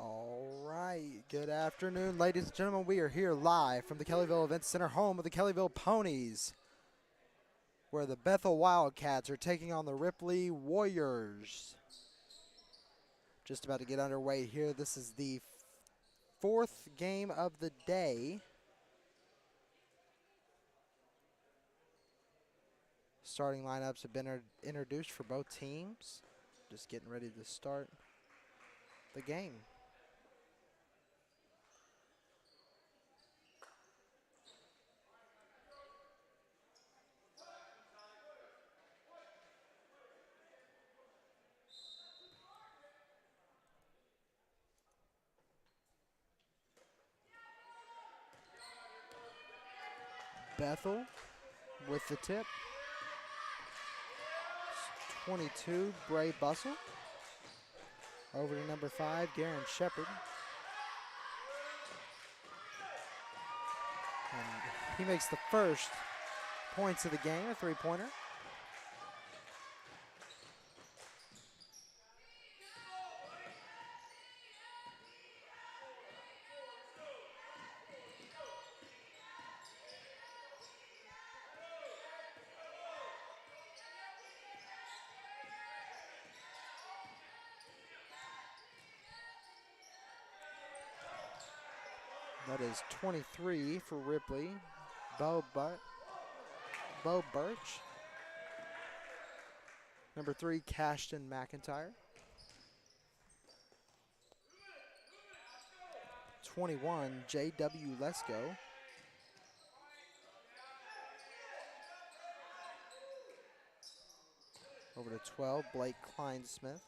All right, good afternoon, ladies and gentlemen. We are here live from the Kellyville Event Center, home of the Kellyville Ponies, where the Bethel Wildcats are taking on the Ripley Warriors. Just about to get underway here. This is the fourth game of the day. Starting lineups have been introduced for both teams. Just getting ready to start the game. Bethel with the tip. 22, Bray Bustle. Over to number 5, Garen Shepard. And he makes the first points of the game, a three-pointer. That is 23 for Ripley. Bo Birch. Number 3, Cashton McIntyre. 21, J.W. Lesko. Over to 12, Blake Kleinsmith.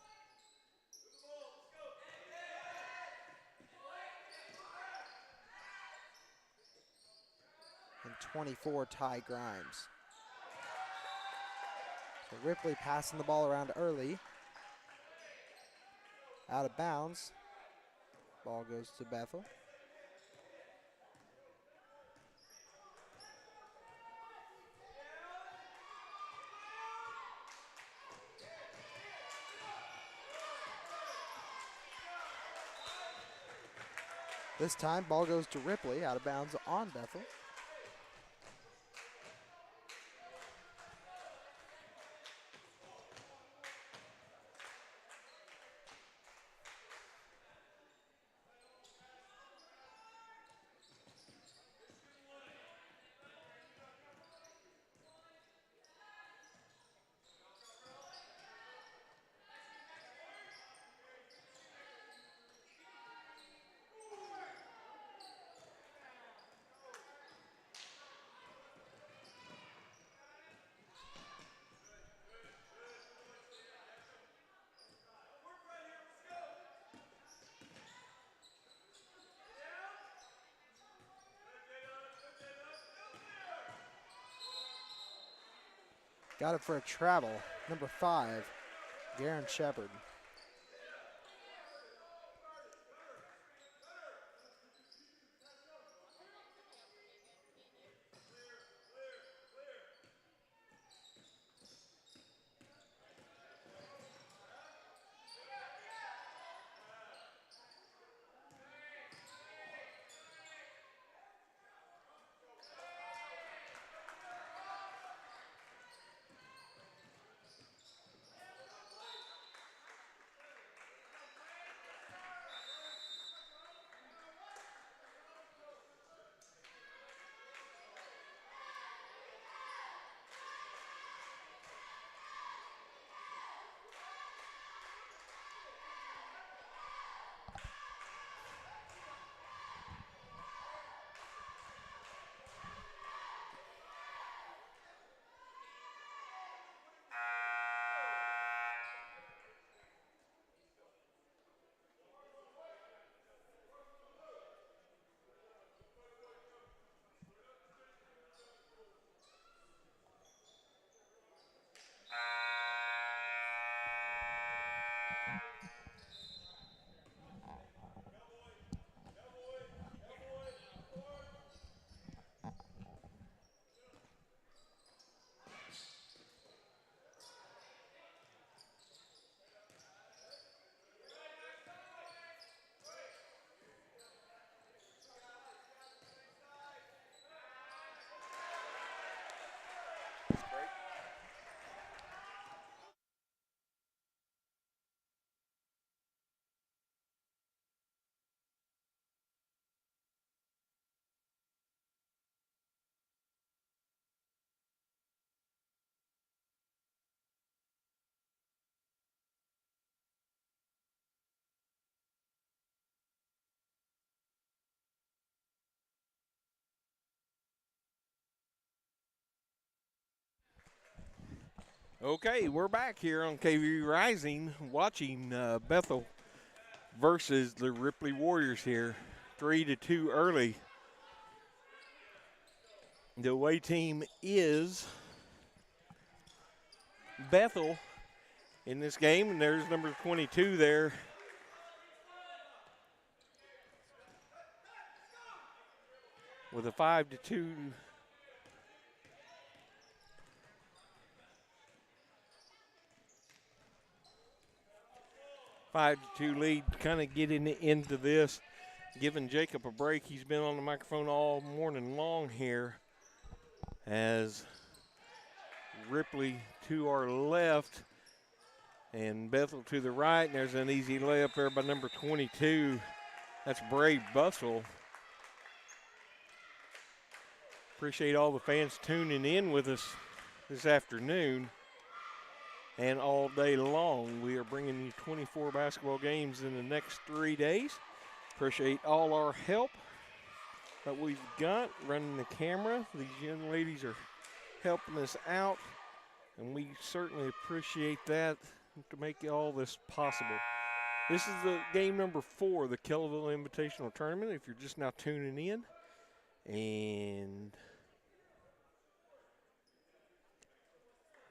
And 24, Ty Grimes. So Ripley passing the ball around early. Out of bounds. Ball goes to Bethel. This time, ball goes to Ripley, out of bounds on Bethel. Got it for a travel. Number 5, Garen Shepard. Okay, we're back here on KVrising watching Bethel versus the Ripley Warriors here. 3-2 early. The away team is Bethel in this game, and there's number 22 there. With a 5-2 lead, kind of getting into this, giving Jacob a break. He's been on the microphone all morning long here as Ripley to our left and Bethel to the right. And there's an easy layup there by number 22. That's Brave Bustle. Appreciate all the fans tuning in with us this afternoon and all day long. We are bringing you 24 basketball games in the next 3 days. Appreciate all our help that we've got running the camera. These young ladies are helping us out, and we certainly appreciate that to make all this possible. This is the game number 4, the Kellyville Invitational Tournament, if you're just now tuning in. And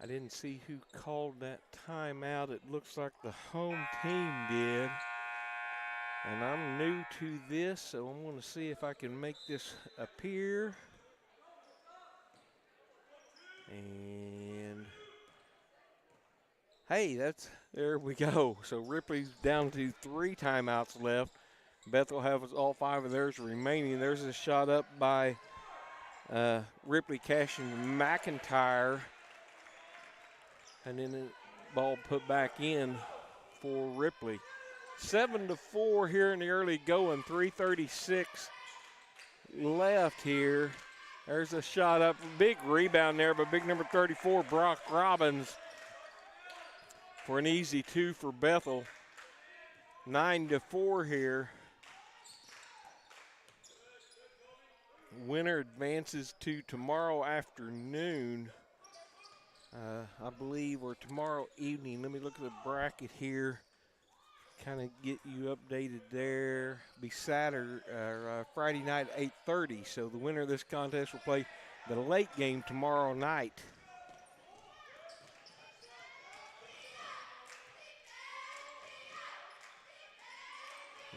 I didn't see who called that timeout. It looks like the home team did. And I'm new to this, so I'm going to see if I can make this appear. And hey, there we go. So Ripley's down to 3 timeouts left. Bethel has all 5 of theirs remaining. There's a shot up by Ripley cashing McIntyre. And then the ball put back in for Ripley. 7-4 here in the early going. 3:36 left here. There's a shot up. Big rebound there by big number 34, Brock Robbins, for an easy 2 for Bethel. 9-4 here. Winner advances to tomorrow afternoon, I believe, or tomorrow evening. Let me look at the bracket here, kind of get you updated there. Be Saturday, Friday night at 8:30. So the winner of this contest will play the late game tomorrow night.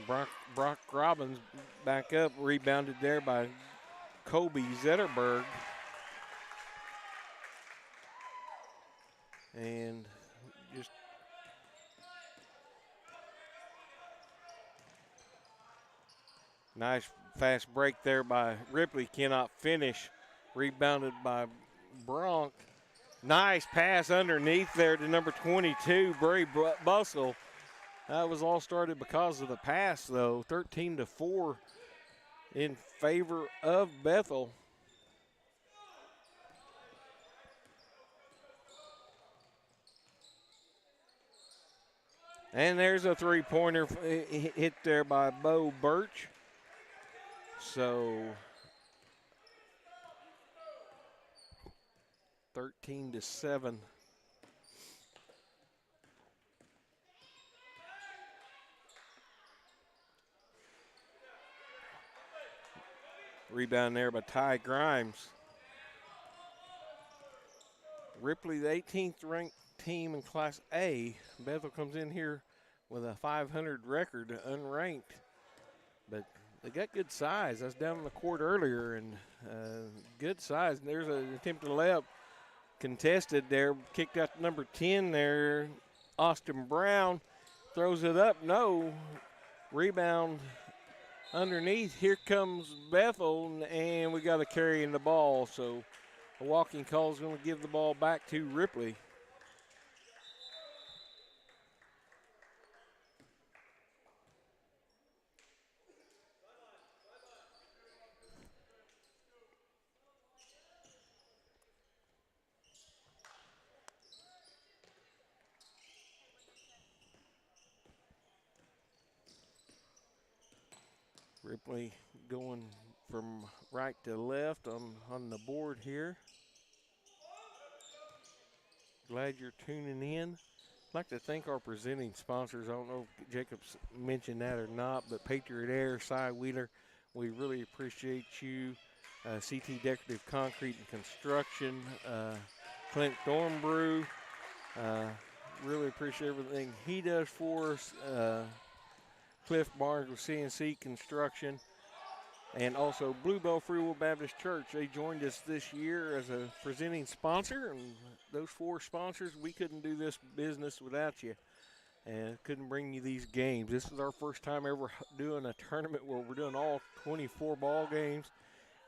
Brock Robbins back up, rebounded there by Kobe Zetterberg. And just nice fast break there by Ripley, cannot finish. Rebounded by Bronk. Nice pass underneath there to number 22, Bray Bustle. That was all started because of the pass, though. 13-4 in favor of Bethel. And there's a three-pointer hit there by Bo Birch. So 13-7. Rebound there by Ty Grimes. Ripley, the 18th ranked team in Class A. Bethel comes in here with a 500 record, unranked. But they got good size. I was down on the court earlier, and good size. And there's an attempted layup contested there. Kicked out to number 10 there. Austin Brown throws it up. No. Rebound underneath. Here comes Bethel, and we got a carry in the ball. So a walking call is going to give the ball back to Ripley. Ripley going from right to left on the board here. Glad you're tuning in. I'd like to thank our presenting sponsors. I don't know if Jacob's mentioned that or not, but Patriot Air, Cy Wheeler, we really appreciate you. CT Decorative Concrete and Construction, Clint Thornbrew, really appreciate everything he does for us. Cliff Barnes with CNC Construction, and also Bluebell Free Will Baptist Church. They joined us this year as a presenting sponsor, and those 4 sponsors, we couldn't do this business without you and couldn't bring you these games. This is our first time ever doing a tournament where we're doing all 24 ball games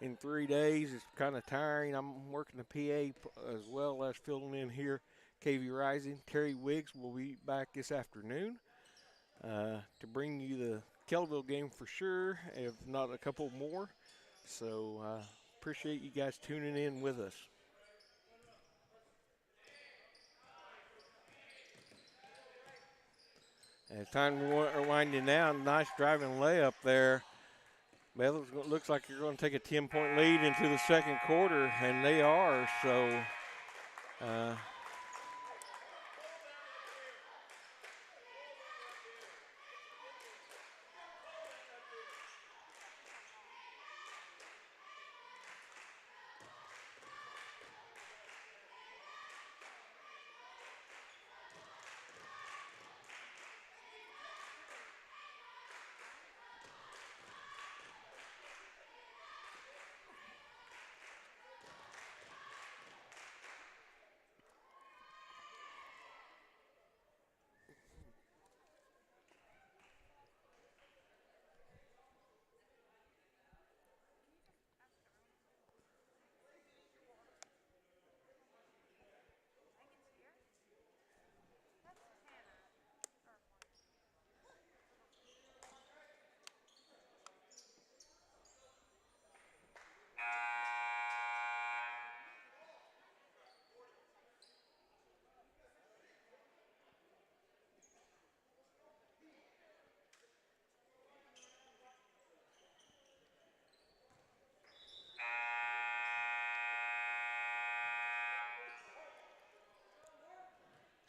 in 3 days. It's kind of tiring. I'm working the PA as well as filling in here. KVrising. Terry Wiggs will be back this afternoon to bring you the Kellyville game for sure, if not a couple more. So appreciate you guys tuning in with us. And time to rewind you now. Nice driving layup there. Bethel looks like you're going to take a 10-point lead into the second quarter, and they are. So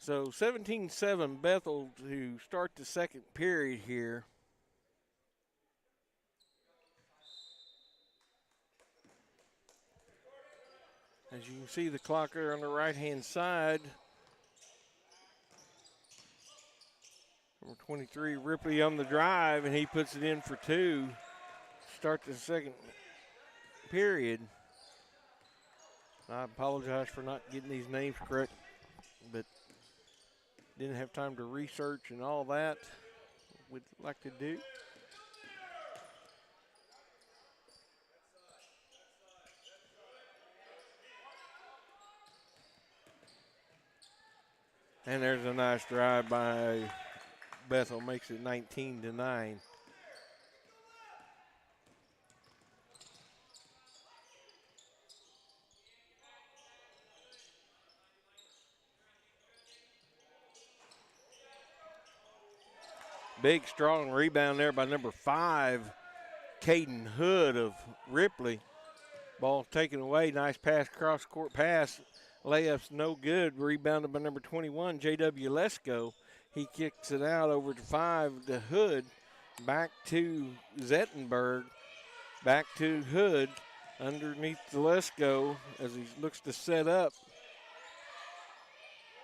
So 17-7 Bethel to start the second period here. As you can see the clock there on the right-hand side. Number 23, Ripley on the drive, and he puts it in for 2. Start the second period. I apologize for not getting these names correct, but didn't have time to research and all that we'd like to do. And there's a nice drive by Bethel, makes it 19-9. Big, strong rebound there by number 5, Caden Hood of Ripley. Ball taken away. Nice pass, cross-court pass. Layup's no good. Rebounded by number 21, J.W. Lesko. He kicks it out over to 5 to Hood. Back to Zettenberg. Back to Hood. Underneath the Lesko as he looks to set up.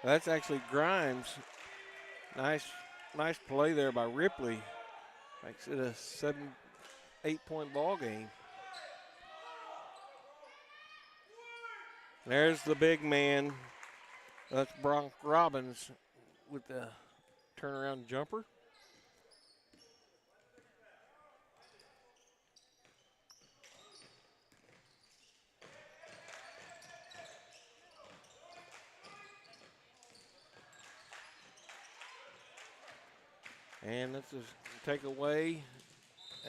That's actually Grimes. Nice play there by Ripley. Makes it a 7-8 point ball game. There's the big man. That's Bronk Robbins with the turnaround jumper. And that's a takeaway.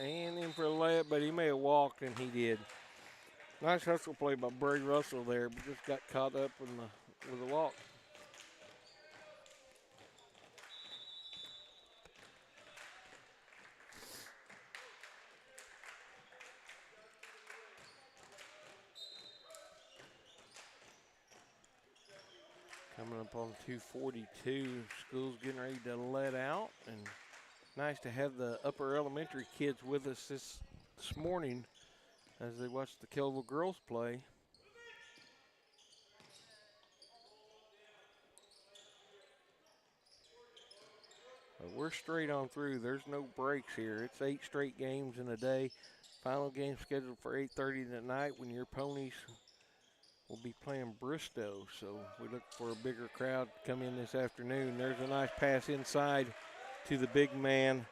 And in for a layup, but he may have walked, and he did. Nice hustle play by Brady Russell there, but just got caught up with the walk. Coming up on 2:42. School's getting ready to let out. And nice to have the upper elementary kids with us this morning as they watch the Kellyville girls play. But we're straight on through. There's no breaks here. It's 8 straight games in a day. Final game scheduled for 8:30 tonight when your Ponies will be playing Bristow. So we look for a bigger crowd to come in this afternoon. There's a nice pass inside to the big man,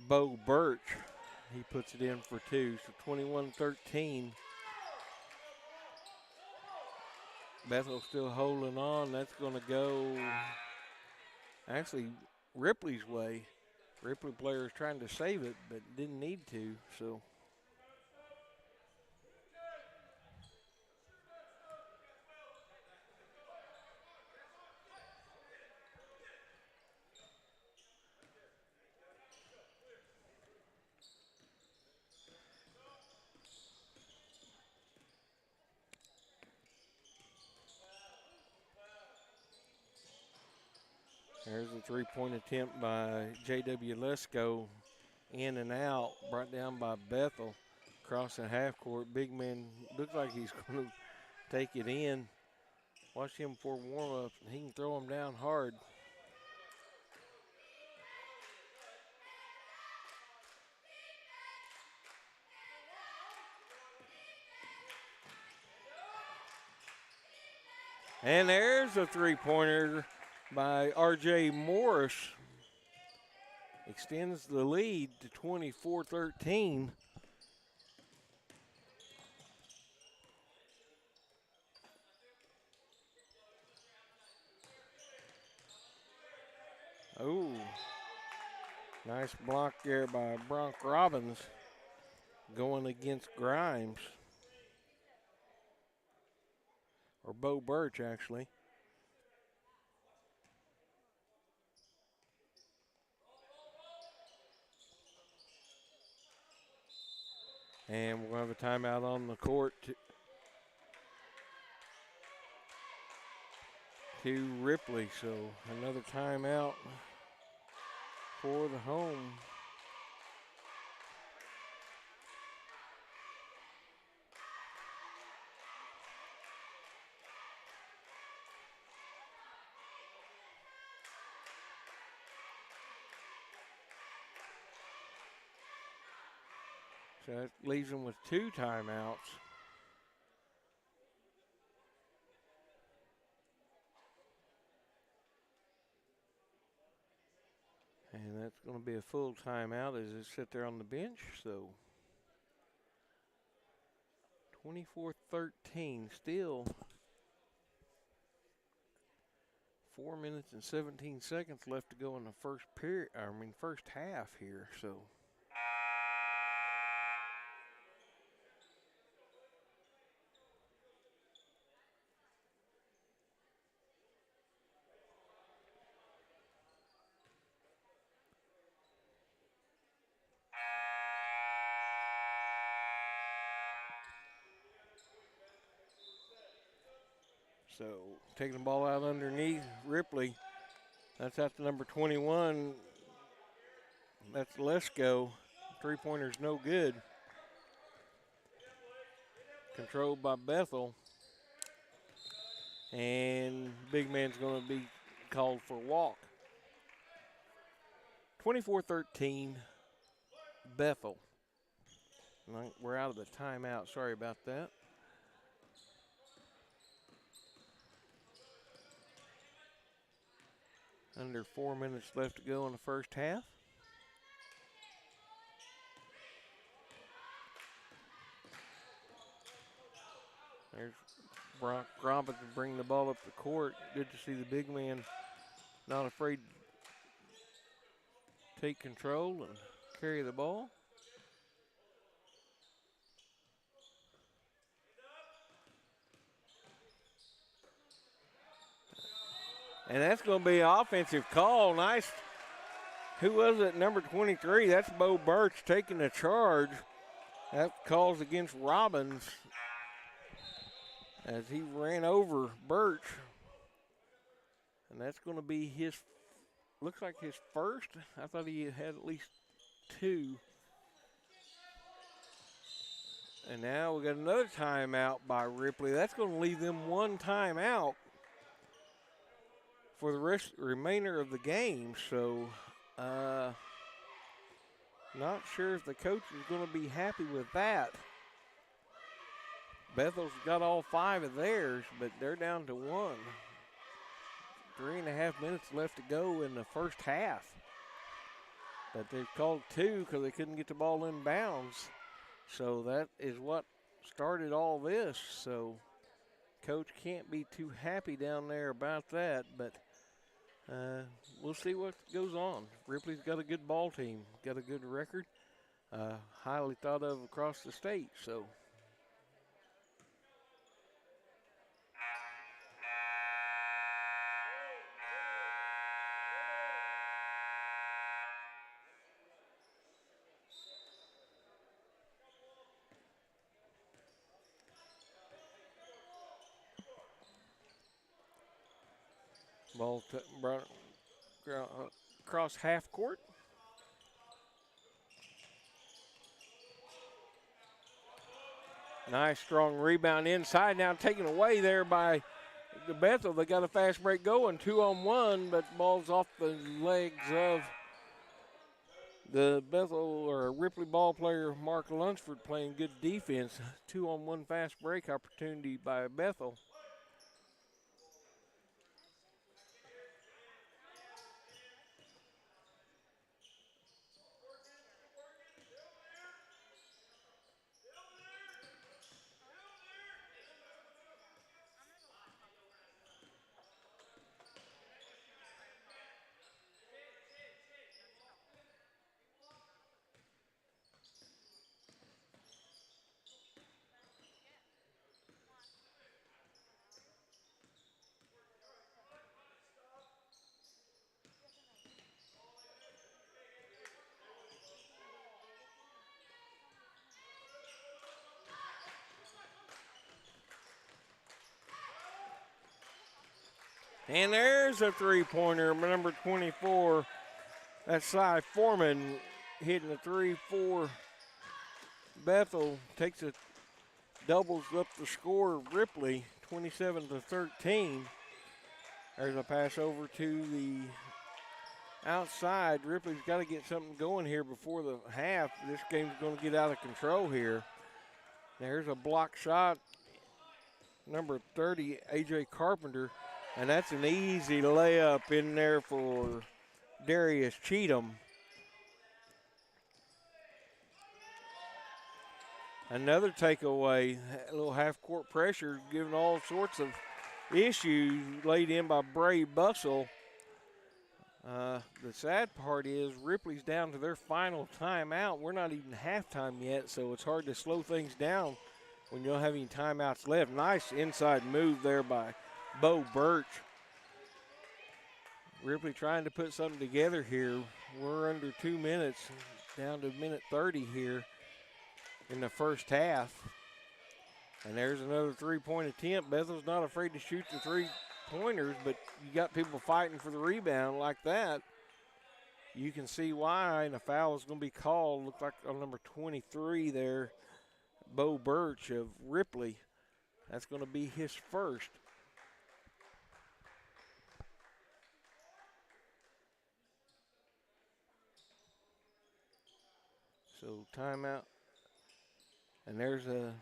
Bo Birch. He puts it in for 2. So 21-13. Bethel still holding on. That's going to go actually Ripley's way. Ripley players trying to save it, but didn't need to. So there's a three-point attempt by J.W. Lesko. In and out, brought down by Bethel. Crossing half court. Big man looks like he's going to take it in. Watch him for warm-up. He can throw him down hard. And there's a three-pointer by R.J. Morris. Extends the lead to 24-13. Oh, nice block there by Bronk Robbins going against Grimes. Or Bo Birch, actually. And we're going to have a timeout on the court to Ripley. So another timeout for the home. So that leaves them with 2 timeouts. And that's going to be a full timeout as they sit there on the bench. So 24-13, still 4 minutes and 17 seconds left to go in the first half here. So taking the ball out underneath Ripley. That's out to number 21. That's Lesko. Three-pointer's no good. Controlled by Bethel. And big man's going to be called for walk. 24-13, Bethel. We're out of the timeout. Sorry about that. Under 4 minutes left to go in the first half. There's Brock Robbins to bring the ball up the court. Good to see the big man not afraid to take control and carry the ball. And that's going to be an offensive call. Nice. Who was it? Number 23. That's Bo Birch taking the charge. That calls against Robbins as he ran over Birch. And that's going to be his, looks like his first. I thought he had at least 2. And now we got another timeout by Ripley. That's going to leave them 1 timeout for the remainder of the game. So, not sure if the coach is going to be happy with that. Bethel's got all 5 of theirs, but they're down to 1. 3.5 minutes left to go in the first half. But they've called 2 because they couldn't get the ball in bounds. So that is what started all this. So coach can't be too happy down there about that, but we'll see what goes on. Ripley's got a good ball team, got a good record, highly thought of across the state. So ball brought across half court. Nice strong rebound inside, now taken away there by the Bethel. They got a fast break going, 2-on-1, but ball's off the legs of the Bethel or Ripley ball player Mark Lunsford, playing good defense. 2-on-1 fast break opportunity by Bethel. And there's a three-pointer, number 24. That's Cy Foreman hitting a 3-4. Bethel takes it, doubles up the score. Ripley, 27-13. There's a pass over to the outside. Ripley's got to get something going here before the half. This game's going to get out of control here. There's a block shot, number 30, A.J. Carpenter. And that's an easy layup in there for Darius Cheatham. Another takeaway, a little half-court pressure, giving all sorts of issues laid in by Bray Bussell. The sad part is Ripley's down to their final timeout. We're not even halftime yet, so it's hard to slow things down when you don't have any timeouts left. Nice inside move there by Bo Birch. Ripley trying to put something together here. We're under 2 minutes, down to minute 30 here in the first half. And there's another three-point attempt. Bethel's not afraid to shoot the three-pointers, but you got people fighting for the rebound like that. You can see why, and a foul is going to be called. Looks like on number 23 there, Bo Birch of Ripley. That's going to be his first. So timeout. And there's a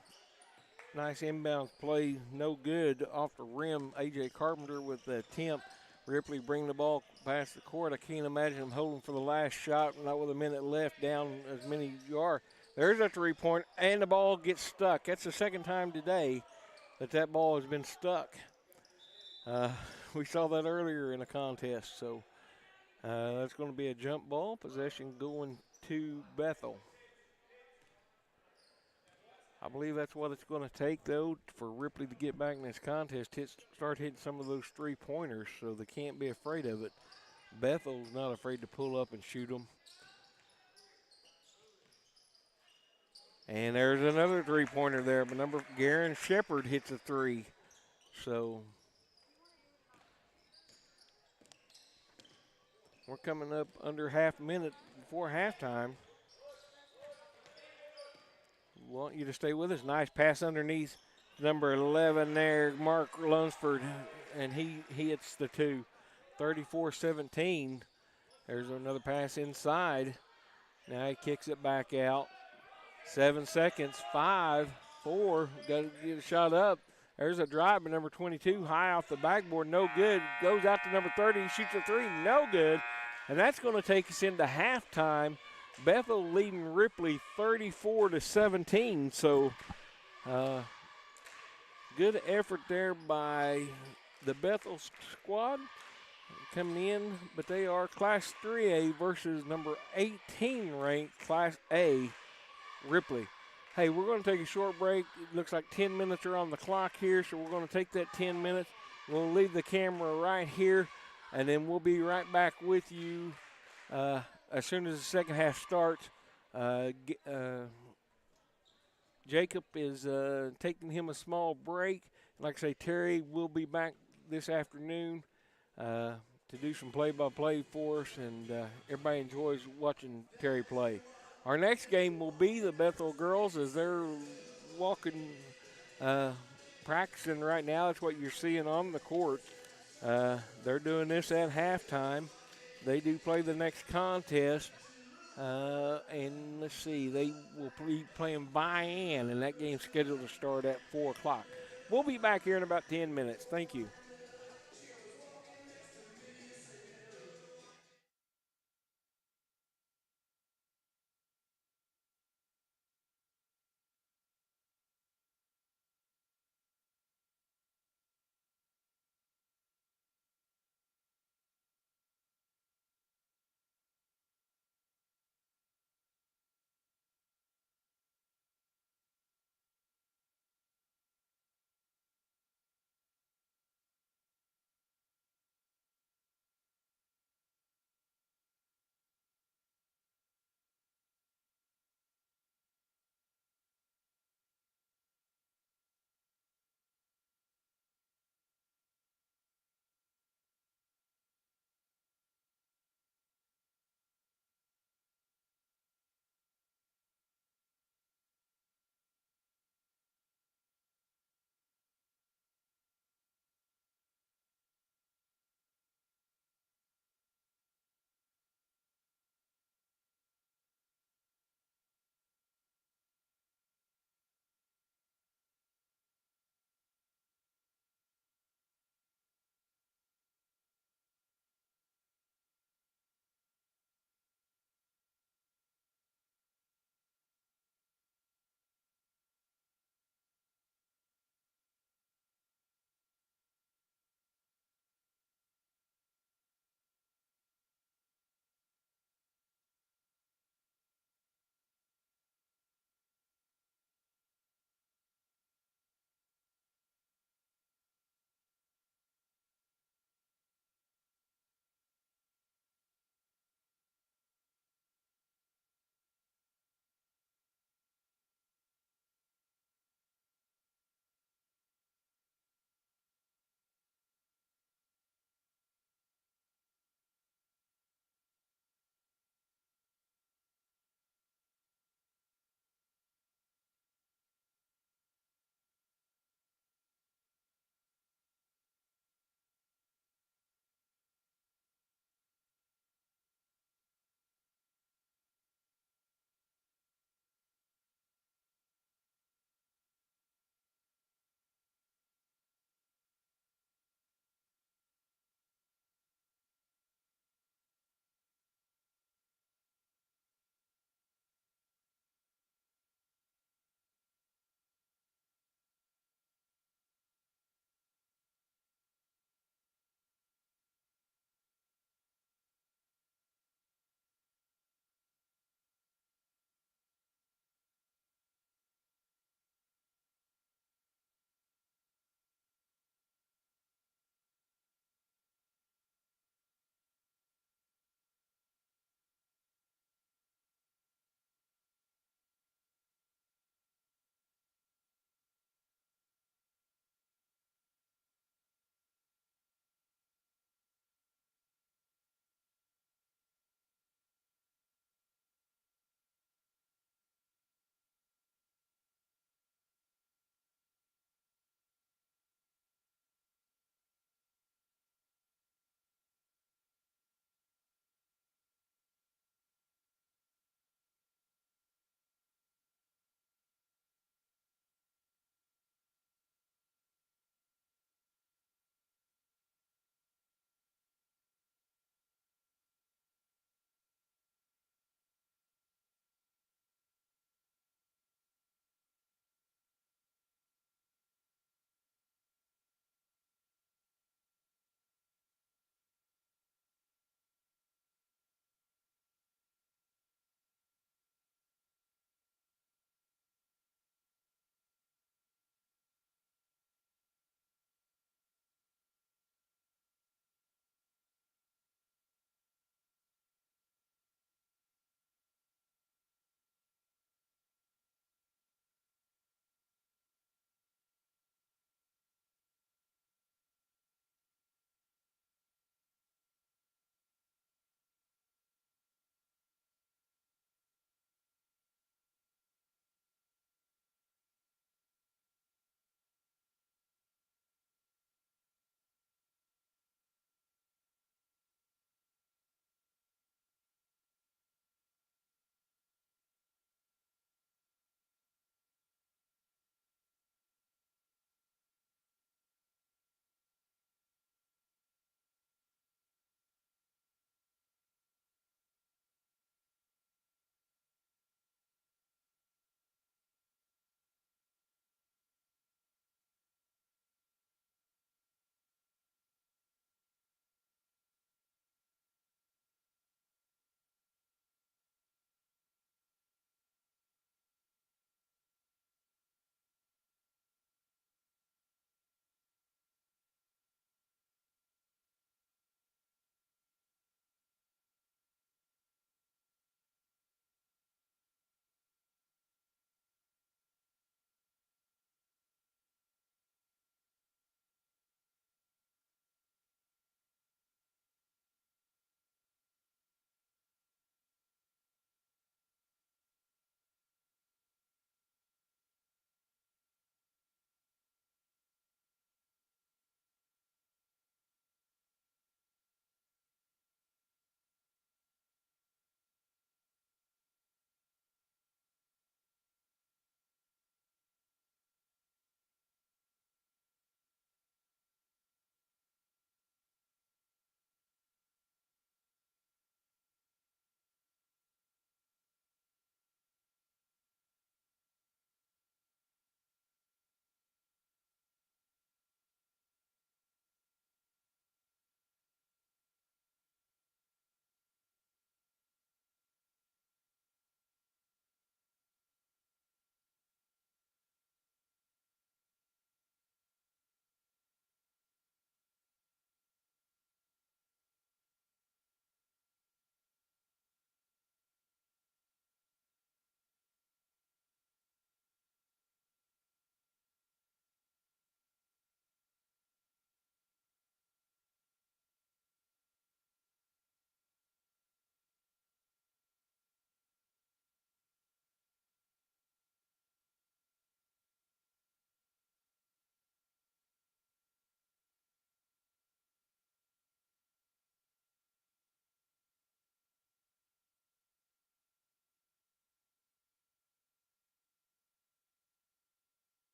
nice inbound play, no good off the rim. A.J. Carpenter with the attempt. Ripley bring the ball past the court. I can't imagine him holding for the last shot, not with a minute left, down as many as you are. There's a three-point, and the ball gets stuck. That's the second time today that ball has been stuck. We saw that earlier in a contest, so that's going to be a jump ball. Possession going to Bethel. I believe that's what it's going to take, though, for Ripley to get back in this contest, start hitting some of those three-pointers, so they can't be afraid of it. Bethel's not afraid to pull up and shoot them. And there's another three-pointer there, but number Garen Shepard hits a three. So We're coming up under half a minute before halftime. Want you to stay with us. Nice pass underneath number 11 there, Mark Lunsford, and he hits the two. 34-17. There's another pass inside. Now he kicks it back out. 7 seconds. 5, 4. Got to get a shot up. There's a drive by number 22, high off the backboard, no good. Goes out to number 30, shoots a three, no good. And that's going to take us into halftime. Bethel leading Ripley 34-17. So good effort there by the Bethel squad coming in, but they are Class 3A versus number 18 ranked Class A Ripley. Hey, we're going to take a short break. It looks like 10 minutes are on the clock here, so we're going to take that 10 minutes. We'll leave the camera right here, and then we'll be right back with you as soon as the second half starts. Jacob is taking him a small break. Like I say, Terry will be back this afternoon to do some play-by-play for us, and everybody enjoys watching Terry play. Our next game will be the Bethel girls as they're walking, practicing right now. That's what you're seeing on the court. They're doing this at halftime. They do play the next contest. And let's see, they will be playing Vian, and that game's scheduled to start at 4 o'clock. We'll be back here in about 10 minutes. Thank you.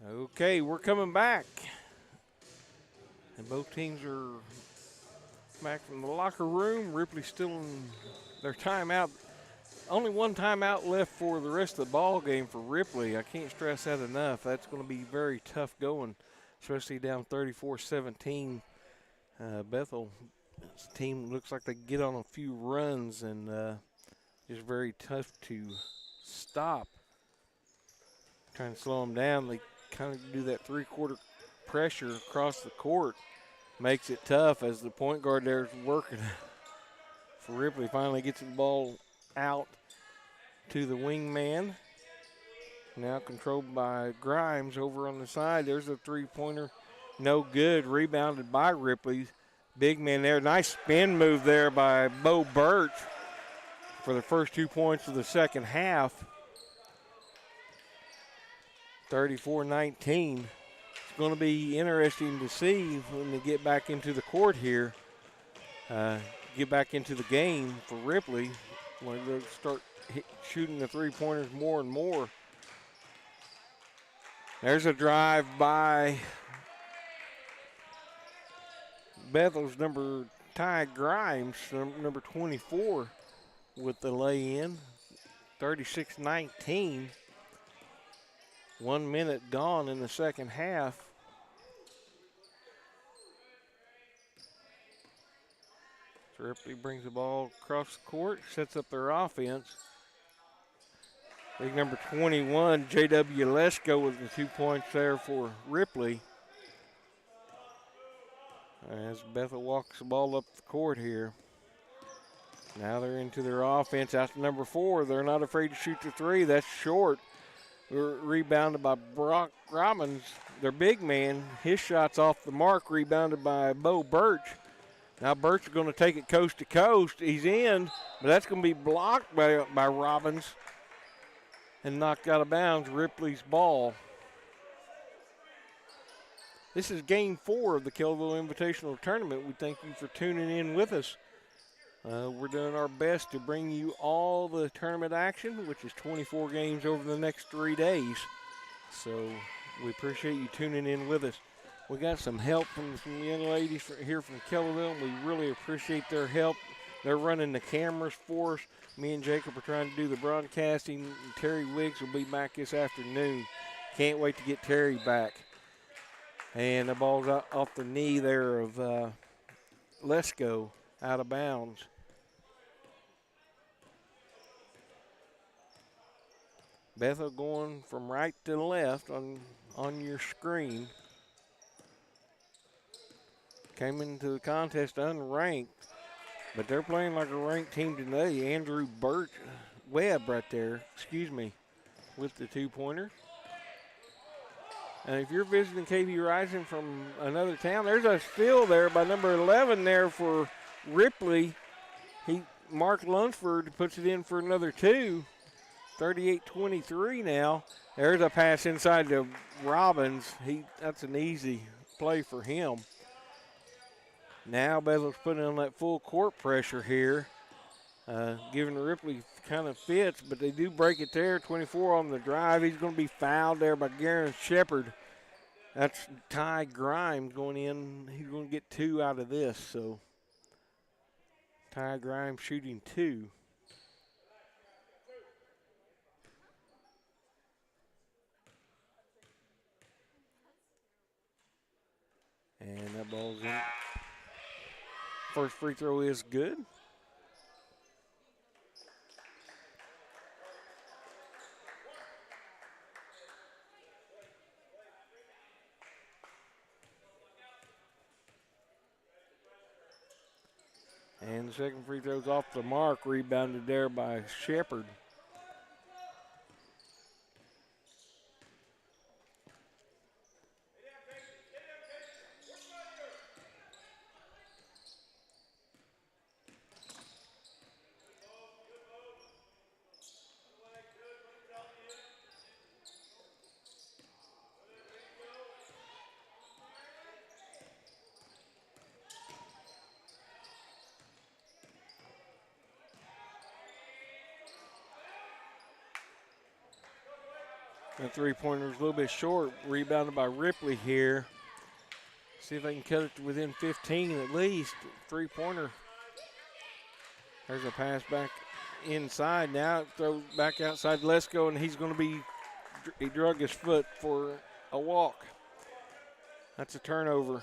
Okay, we're coming back. And both teams are back from the locker room. Ripley still in their timeout. Only one timeout left for the rest of the ball game for Ripley. I can't stress that enough. That's going to be very tough going, especially down 34-17. Bethel's team looks like they get on a few runs and just very tough to stop. Trying to slow them down. They kind of do that three-quarter pressure across the court. Makes it tough as the point guard there is working for Ripley. Finally gets the ball out to the wingman. Now controlled by Grimes over on the side. There's a three-pointer. No good. Rebounded by Ripley. Big man there. Nice spin move there by Bo Birch for the first 2 points of the second half. 34-19. It's going to be interesting to see when they get back into the court here, get back into the game for Ripley when they start shooting the three-pointers more and more. There's a drive by Bethel's Ty Grimes, number 24, with the lay-in. 36-19. 1 minute gone in the second half. Ripley brings the ball across the court, sets up their offense. Big number 21, J.W. Lesko with the 2 points there for Ripley. As Bethel walks the ball up the court here. Now they're into their offense. Out to number 4. They're not afraid to shoot the three. That's short. Rebounded by Brock Robbins, their big man. His shot's off the mark, rebounded by Bo Birch. Now Birch is going to take it coast to coast. He's in, but that's going to be blocked by Robbins and knocked out of bounds. Ripley's ball. This is game 4 of the Kellyville Invitational Tournament. We thank you for tuning in with us. We're doing our best to bring you all the tournament action, which is 24 games over the next 3 days. So we appreciate you tuning in with us. We got some help from some young ladies here from Kellyville, and we really appreciate their help. They're running the cameras for us. Me and Jacob are trying to do the broadcasting. Terry Wiggs will be back this afternoon. Can't wait to get Terry back. And the ball's out off the knee there of Lesko, out of bounds. Bethel going from right to left on your screen. Came into the contest unranked, but they're playing like a ranked team today. Andrew Webb right there, with the 2-pointer. And if you're visiting KVrising from another town, there's a steal there by number 11 there for Ripley. Mark Lunsford puts it in for another 2. 38-23 now. There's a pass inside to Robbins. That's an easy play for him. Now Bethel's putting on that full court pressure here, giving Ripley kind of fits, but they do break it there. 24 on the drive. He's going to be fouled there by Garen Shepard. That's Ty Grimes going in. He's going to get 2 out of this. So Ty Grimes shooting 2. And that ball's in. First free throw is good. And the second free throw's off the mark, rebounded there by Shepard. The three-pointer was a little bit short. Rebounded by Ripley here. See if they can cut it to within 15 at least. Three-pointer. There's a pass back inside now. Throw back outside Lesko, and he's going to be, he drug his foot for a walk. That's a turnover.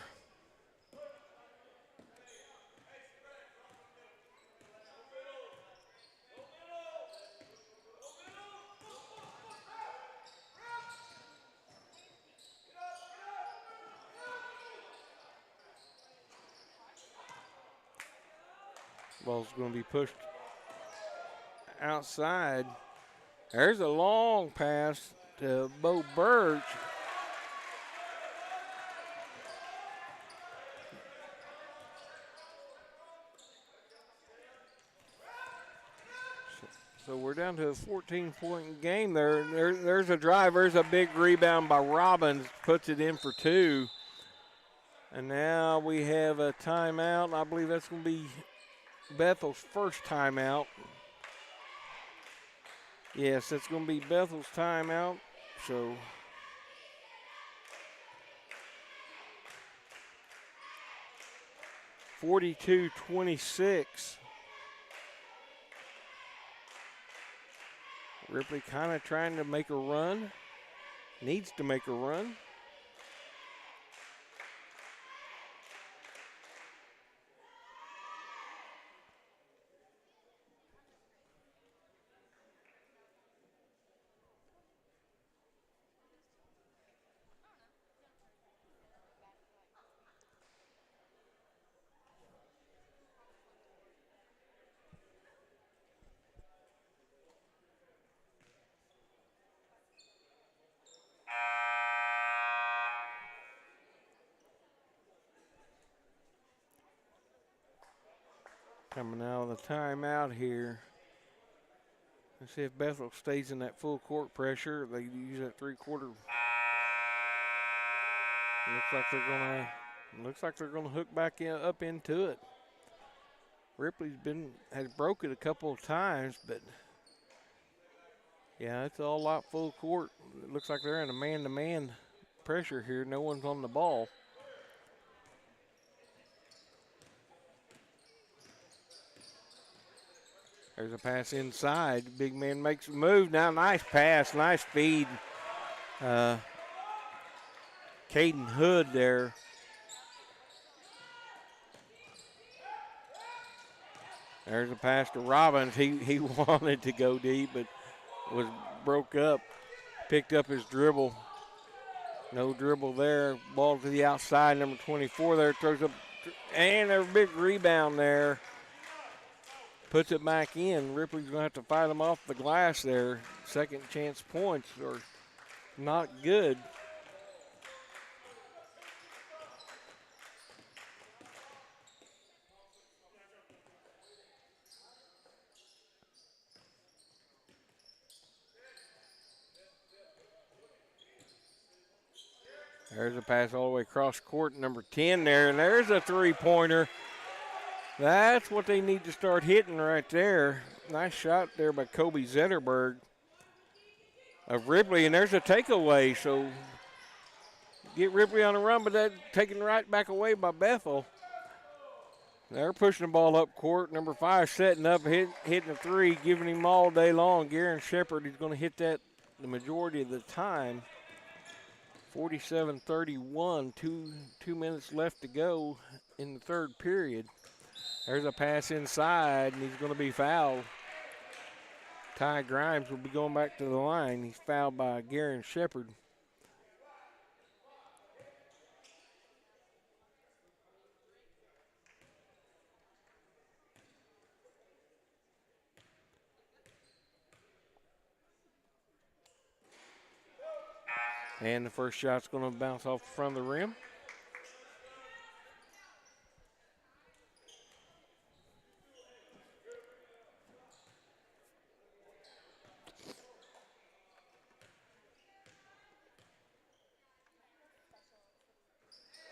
Ball's going to be pushed outside. There's a long pass to Bo Birch. So we're down to a 14-point game there. There's a drive. There's a big rebound by Robbins. Puts it in for two. And now we have a timeout. I believe that's going to be Bethel's first timeout. Yes, that's going to be Bethel's timeout. So (42-26). Ripley kind of trying to make a run. Needs to make a run. Coming out of the timeout here. Let's see if Bethel stays in that full court pressure. They use that three-quarter. Looks like they're gonna hook back up into it. Ripley's has broke it a couple of times, but yeah, it's all out full court. It looks like they're in a man-to-man pressure here. No one's on the ball. There's a pass inside. Big man makes a move now. Nice pass, nice feed. Caden Hood there. There's a pass to Robbins. He wanted to go deep, but was broke up. Picked up his dribble. No dribble there. Ball to the outside. Number 24 there throws up. And a big rebound there. Puts it back in. Ripley's going to have to fight them off the glass there. Second chance points are not good. There's a pass all the way across court, number 10 there, and there's a three-pointer. That's what they need to start hitting right there. Nice shot there by Kobe Zetterberg of Ripley, and there's a takeaway. So get Ripley on the run, but that's taken right back away by Bethel. They're pushing the ball up court. Number 5 setting up, hitting a three, giving him all day long. Garen Shepard, he's going to hit that the majority of the time. 47-31, 2 minutes left to go in the third period. There's a pass inside, and he's going to be fouled. Ty Grimes will be going back to the line. He's fouled by Garen Shepard. And the first shot's going to bounce off the front of the rim.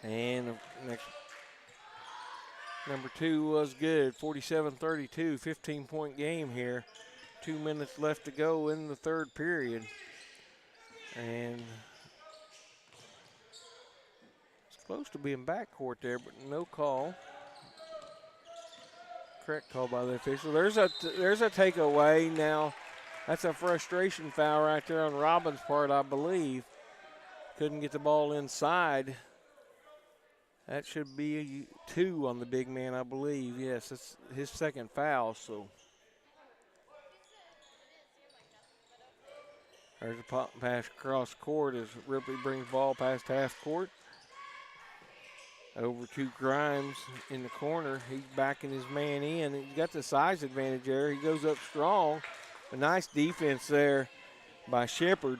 And the next, number 2 was good, 47-32, 15-point game here. 2 minutes left to go in the third period. And it's close to being backcourt there, but no call. Correct call by the official. There's a takeaway now. That's a frustration foul right there on Robbins' part, I believe. Couldn't get the ball inside. That should be 2 on the big man, I believe. Yes, it's his second foul. So there's a pop pass across court as Ripley brings ball past half court. Over to Grimes in the corner. He's backing his man in. He's got the size advantage there. He goes up strong. A nice defense there by Shepard,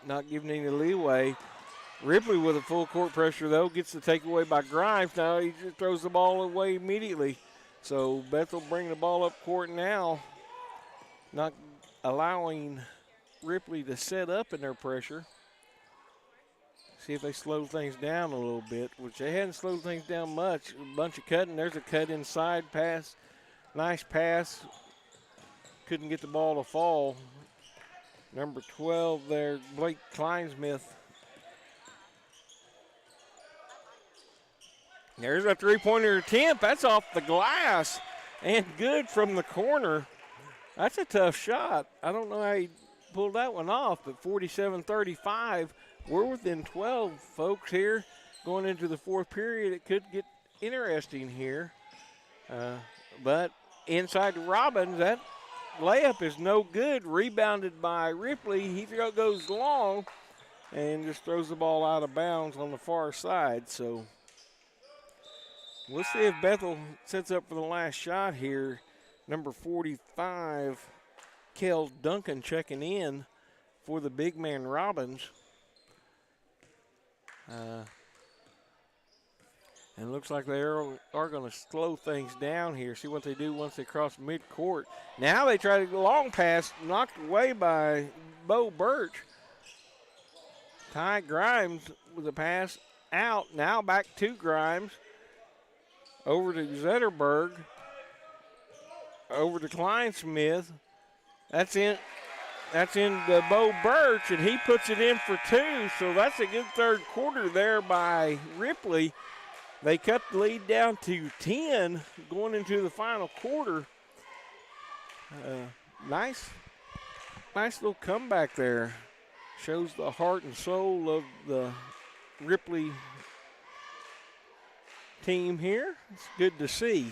not giving any leeway. Ripley with a full court pressure, though, gets the takeaway by Grimes. Now he just throws the ball away immediately. So Bethel bringing the ball up court now, not allowing Ripley to set up in their pressure. See if they slow things down a little bit, which they hadn't slowed things down much. A bunch of cutting. There's a cut inside pass. Nice pass. Couldn't get the ball to fall. Number 12 there, Blake Kleinsmith. There's a three-pointer attempt. That's off the glass and good from the corner. That's a tough shot. I don't know how he pulled that one off, but 47-35. We're within 12, folks, here. Going into the fourth period, it could get interesting here. But inside to Robbins, that layup is no good. Rebounded by Ripley. He goes long and just throws the ball out of bounds on the far side. So we'll see if Bethel sets up for the last shot here. Number 45, Kel Duncan checking in for the big man Robbins. And it looks like they are going to slow things down here. See what they do once they cross midcourt. Now they try to go long pass, knocked away by Bo Birch. Ty Grimes with a pass out. Now back to Grimes. Over to Zetterberg. Over to Kleinsmith. That's in the Bo Birch, and he puts it in for 2. So that's a good third quarter there by Ripley. They cut the lead down to 10 going into the final quarter. Nice little comeback there. Shows the heart and soul of the Ripley team here. It's good to see.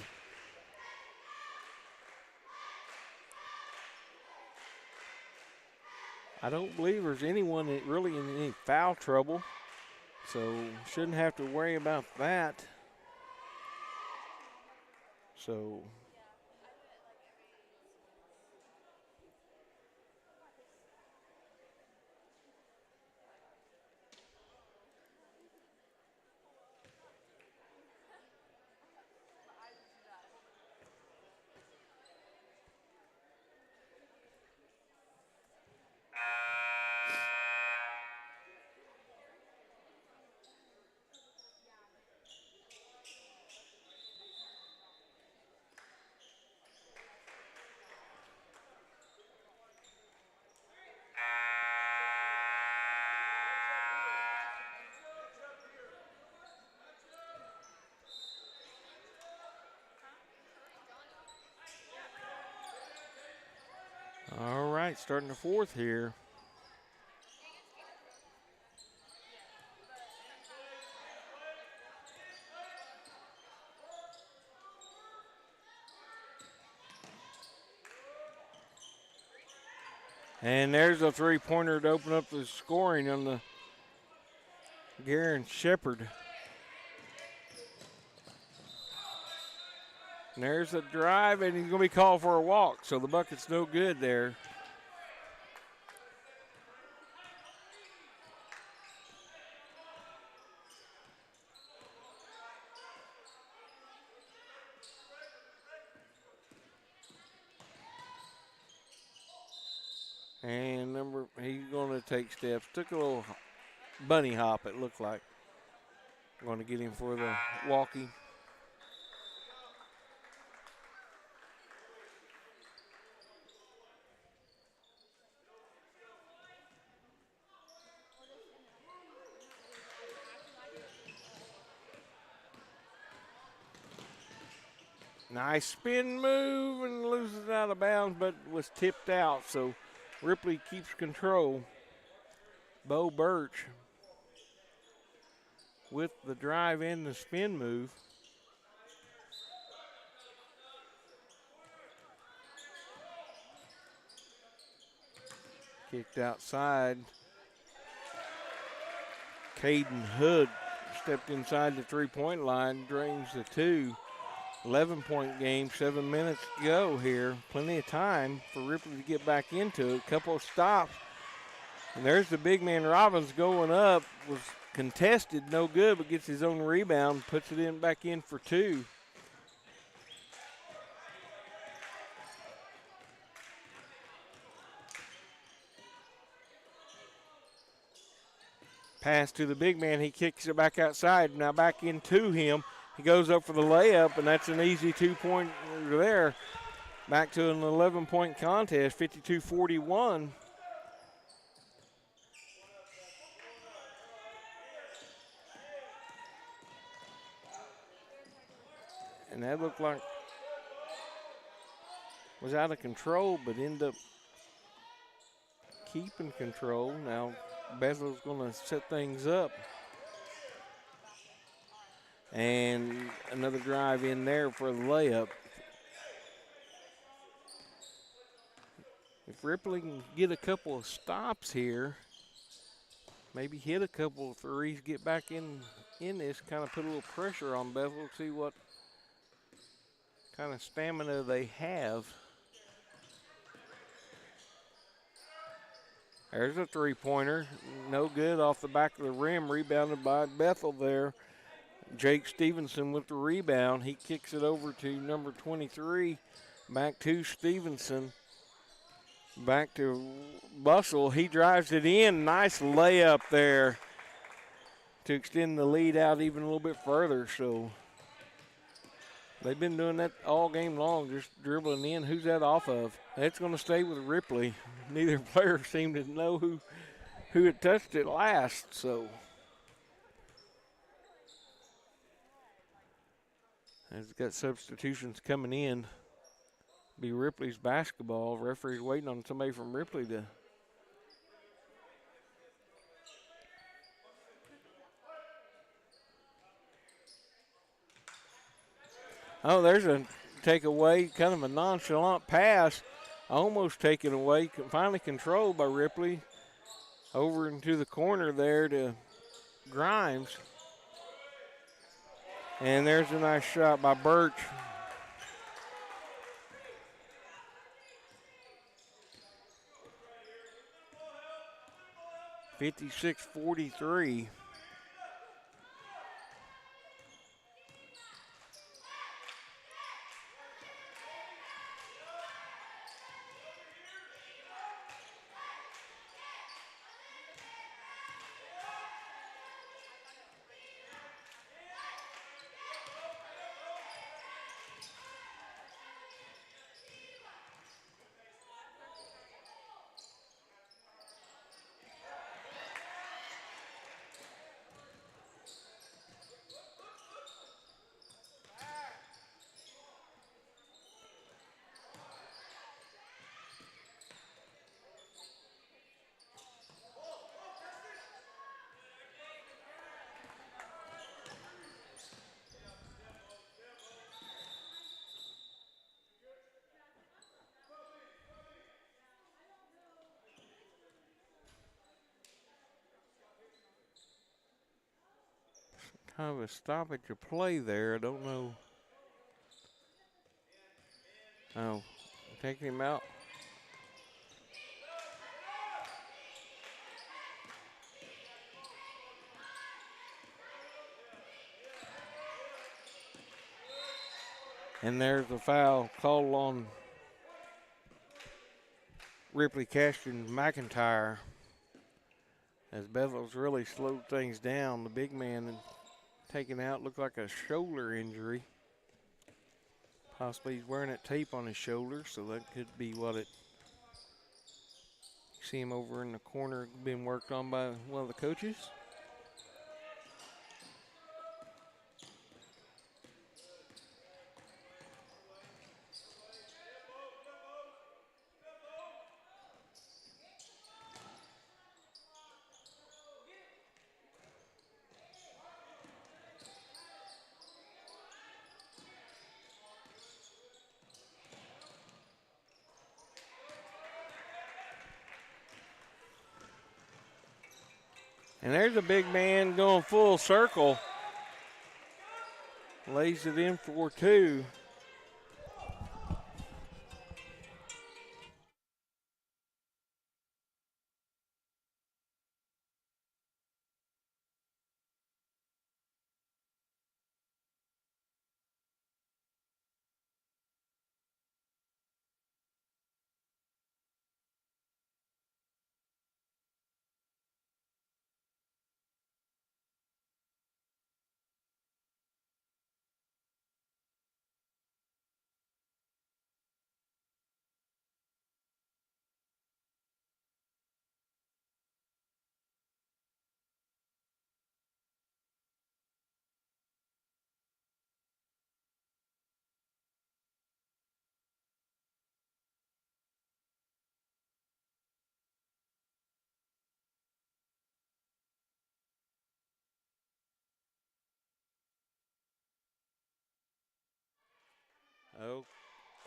I don't believe there's anyone really in any foul trouble, so shouldn't have to worry about that. So all right, starting the fourth here. And there's a three-pointer to open up the scoring on the Garen Shepard. And there's a drive, and he's going to be called for a walk, so the bucket's no good there. And he's going to take steps. Took a little bunny hop, it looked like. Going to get him for the walking. Nice spin move and loses it out of bounds, but was tipped out. So Ripley keeps control. Bo Birch with the drive and the spin move. Kicked outside. Caden Hood stepped inside the three-point line, drains the two. 11-point game, 7 minutes to go here. Plenty of time for Ripley to get back into it. Couple of stops. And there's the big man Robbins going up. Was contested, no good, but gets his own rebound, puts it in back in for two. Pass to the big man. He kicks it back outside. Now back into him. He goes up for the layup, and that's an easy 2-point there. Back to an 11-point contest, 52-41. And that looked like was out of control, but ended up keeping control. Now Bethel's going to set things up. And another drive in there for the layup. If Ripley can get a couple of stops here, maybe hit a couple of threes, get back in this, kind of put a little pressure on Bethel, see what kind of stamina they have. There's a three-pointer, no good off the back of the rim, rebounded by Bethel there. Jake Stevenson with the rebound. He kicks it over to number 23. Back to Stevenson. Back to Bussell. He drives it in. Nice layup there to extend the lead out even a little bit further. So they've been doing that all game long, just dribbling in. Who's that off of? That's going to stay with Ripley. Neither player seemed to know who had touched it last. So has got substitutions coming in. Be Ripley's basketball. Referee's waiting on somebody from Ripley to. Oh, there's a takeaway, kind of a nonchalant pass. Almost taken away, finally controlled by Ripley. Over into the corner there to Grimes. And there's a nice shot by Birch. (56-43). Kind of a stoppage of play there. I don't know. Oh, taking him out. And there's the foul called on Ripley, Cashton, McIntyre. As Bethel's really slowed things down. The big man taken out, looked like a shoulder injury. Possibly he's wearing that tape on his shoulder, so that could be what it. See him over in the corner being worked on by one of the coaches. And there's a big man going full circle. Lays it in for 2.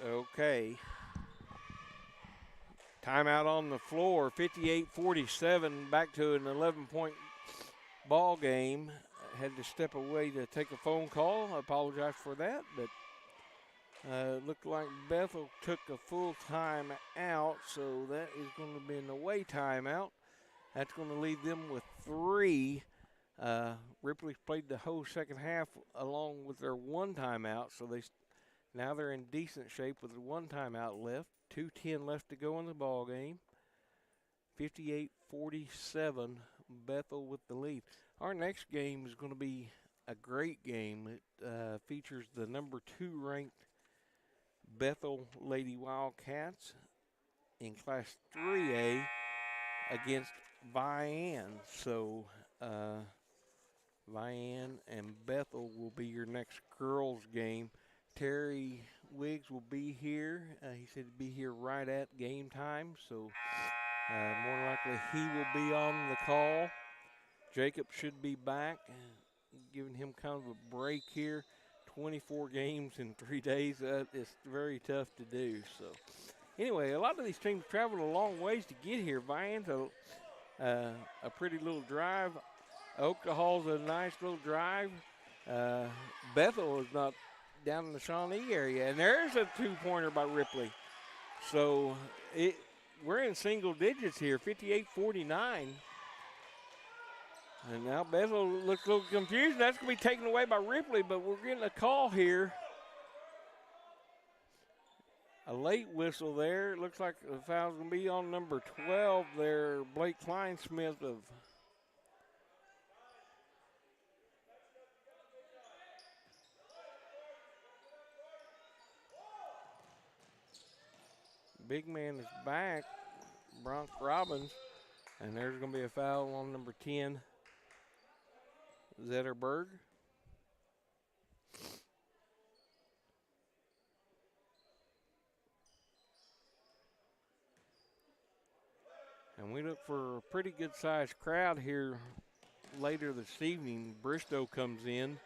Okay. Timeout on the floor, 58-47, back to an 11-point ball game. Had to step away to take a phone call. I apologize for that, but looked like Bethel took a full time out, so that is going to be an away timeout. That's going to leave them with 3. Ripley played the whole second half along with their 1 timeout, so now they're in decent shape with 1 timeout left. 2:10 left to go in the ball game. 58-47, Bethel with the lead. Our next game is going to be a great game. It features the number 2 ranked Bethel Lady Wildcats in Class 3A against Vian. So Vian and Bethel will be your next girls game. Terry Wiggs will be here. He said he'd be here right at game time, so more likely he will be on the call. Jacob should be back, giving him kind of a break here. 24 games in 3 days, it's very tough to do. So anyway, a lot of these teams traveled a long ways to get here. Vian's a pretty little drive. Oklahom's a nice little drive. Bethel is not down in the Shawnee area, and there's a 2-pointer by Ripley. So we're in single digits here, 58-49. And now Bethel looks a little confused. That's going to be taken away by Ripley, but we're getting a call here. A late whistle there. It looks like the foul's going to be on number 12 there, Blake Kleinsmith of big man is back, Bronk Robbins, and there's going to be a foul on number 10, Zetterberg. And we look for a pretty good-sized crowd here later this evening. Bristow comes in.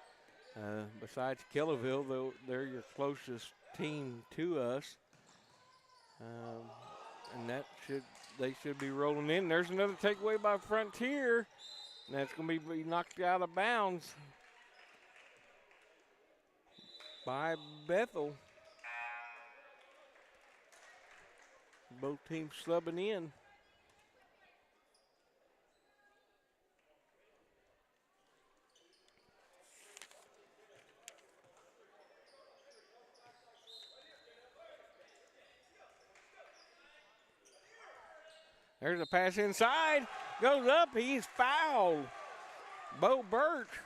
Besides Kellyville, though, they're your closest team to us. And they should be rolling in. There's another takeaway by Frontier. And that's going to be knocked out of bounds by Bethel. Both teams subbing in. There's a pass inside, goes up, he's fouled. Bo Birch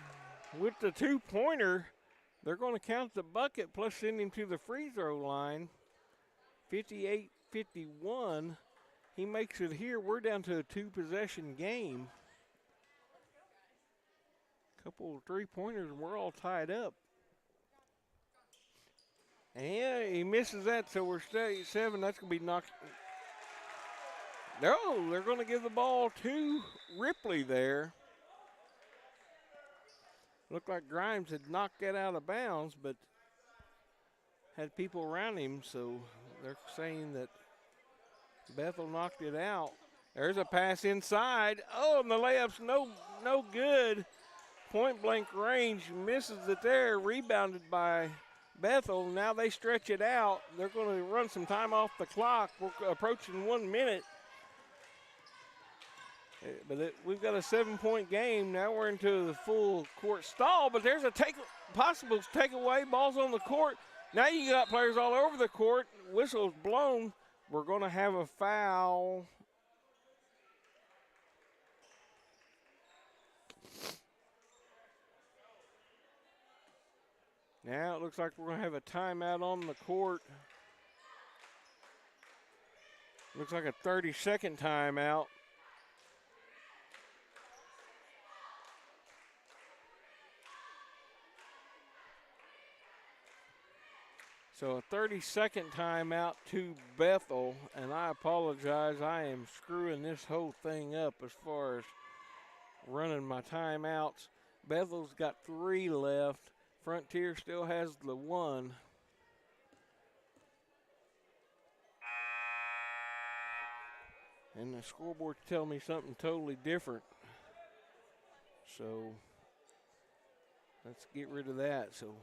with the 2-pointer. They're going to count the bucket plus send him to the free throw line. 58-51. He makes it here. We're down to a 2-possession game. Couple of 3-pointers and we're all tied up. And yeah, he misses that, so we're staying 7. That's going to be knocked. No, they're going to give the ball to Ripley there. Looked like Grimes had knocked that out of bounds, but had people around him, so they're saying that Bethel knocked it out. There's a pass inside. Oh, and the layup's no good. Point blank range, misses it there. Rebounded by Bethel. Now they stretch it out. They're going to run some time off the clock. We're approaching 1 minute. But we've got a 7-point game. Now we're into the full court stall, but there's a possible takeaway. Ball's on the court. Now you got players all over the court. Whistle's blown. We're going to have a foul. Now it looks like we're going to have a timeout on the court. Looks like a 30-second timeout. So a 30-second timeout to Bethel, and I apologize. I am screwing this whole thing up as far as running my timeouts. Bethel's got 3 left. Frontier still has the 1. And the scoreboard's telling me something totally different. So let's get rid of that. So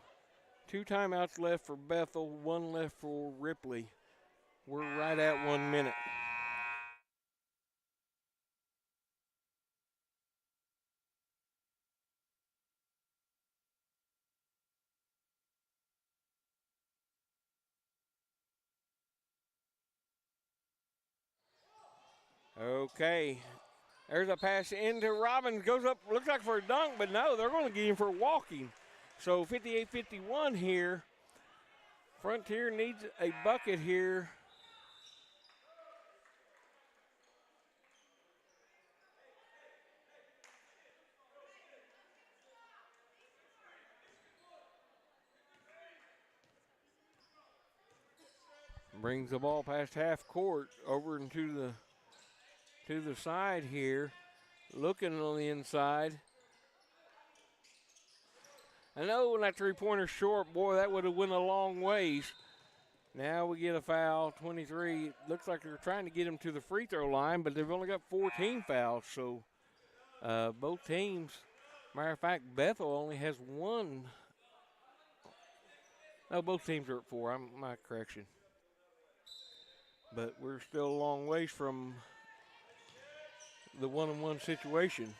2 timeouts left for Bethel, 1 left for Ripley. We're right at 1 minute. Okay. There's a pass into Robbins. Goes up, looks like for a dunk, but no, they're going to get him for walking. So 58-51 here. Frontier needs a bucket here. Brings the ball past half court over into the side here. Looking on the inside. I know when that three-pointer's short, boy, that would have went a long ways. Now we get a foul, 23. Looks like they're trying to get him to the free throw line, but they've only got 14 fouls. So both teams, matter of fact, Bethel only has 1. No, both teams are at 4. My correction. But we're still a long ways from the 1-on-1 situation.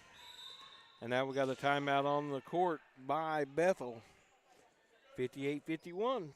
And now we got a timeout on the court by Bethel. 58-51.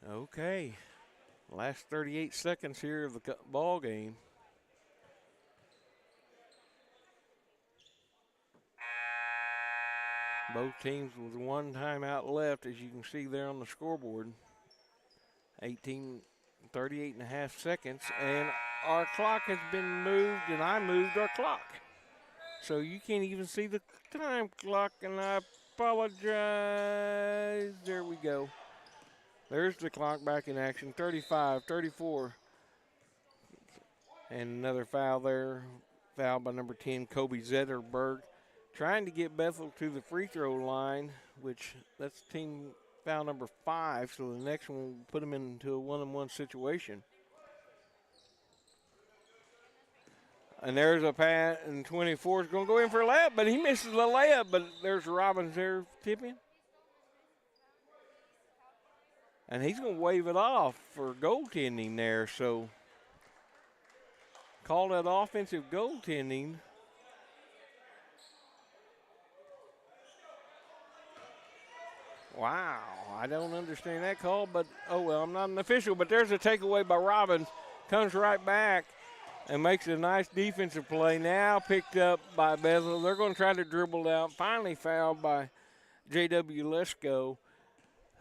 Okay, last 38 seconds here of the ball game. Both teams with 1 timeout left, as you can see there on the scoreboard. 38 and a half seconds, and our clock has been moved, and I moved our clock. So you can't even see the time clock, and I apologize. There we go. There's the clock back in action, 35, 34. And another foul there, foul by number 10, Kobe Zetterberg. Trying to get Bethel to the free throw line, which that's team foul number 5, so the next one will put them into a 1-on-1 situation. And there's a pass, and 24 is going to go in for a layup, but he misses the layup, but there's Robbins there tipping. And he's going to wave it off for goaltending there. So call that offensive goaltending. Wow, I don't understand that call, but oh well, I'm not an official. But there's a takeaway by Robbins. Comes right back. and makes a nice defensive play. Now picked up by Bethel. They're going to try to dribble out. Finally fouled by J.W. Lesko.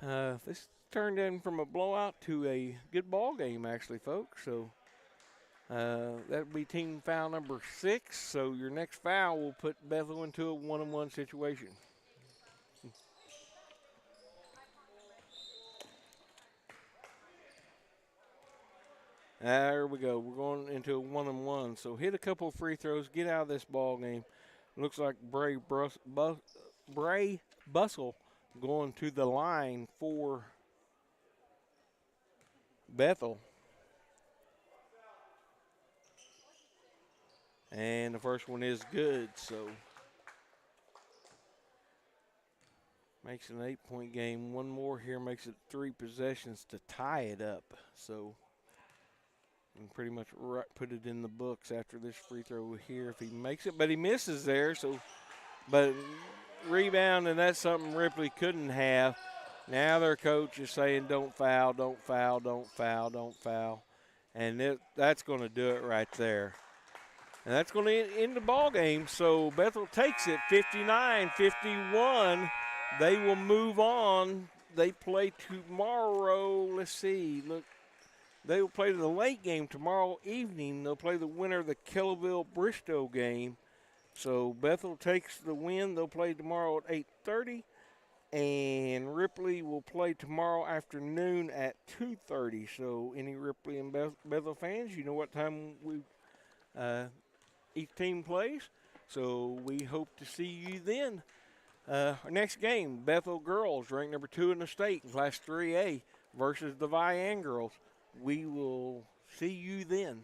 This turned in from a blowout to a good ball game, actually, folks. So that would be team foul number 6. So your next foul will put Bethel into a 1-on-1 situation. There we go. We're going into a 1-on-1. So hit a couple of free throws, get out of this ball game. Looks like Bray Bussell going to the line for Bethel. And the first one is good, so makes it an 8-point game. One more here makes it 3 possessions to tie it up. So and pretty much put it in the books after this free throw here if he makes it. But he misses there, so but rebound, and that's something Ripley couldn't have. Now their coach is saying don't foul, don't foul, don't foul, don't foul. And that's going to do it right there. And that's going to end the ball game. So Bethel takes it 59-51. They will move on. They play tomorrow. Let's see. Look, they will play the late game tomorrow evening. They'll play the winner of the Kellyville-Bristow game. So Bethel takes the win. They'll play tomorrow at 8:30. And Ripley will play tomorrow afternoon at 2:30. So any Ripley and Bethel fans, you know what time each team plays. So we hope to see you then. Our next game, Bethel girls, ranked number 2 in the state in Class 3A versus the Vian girls. We will see you then.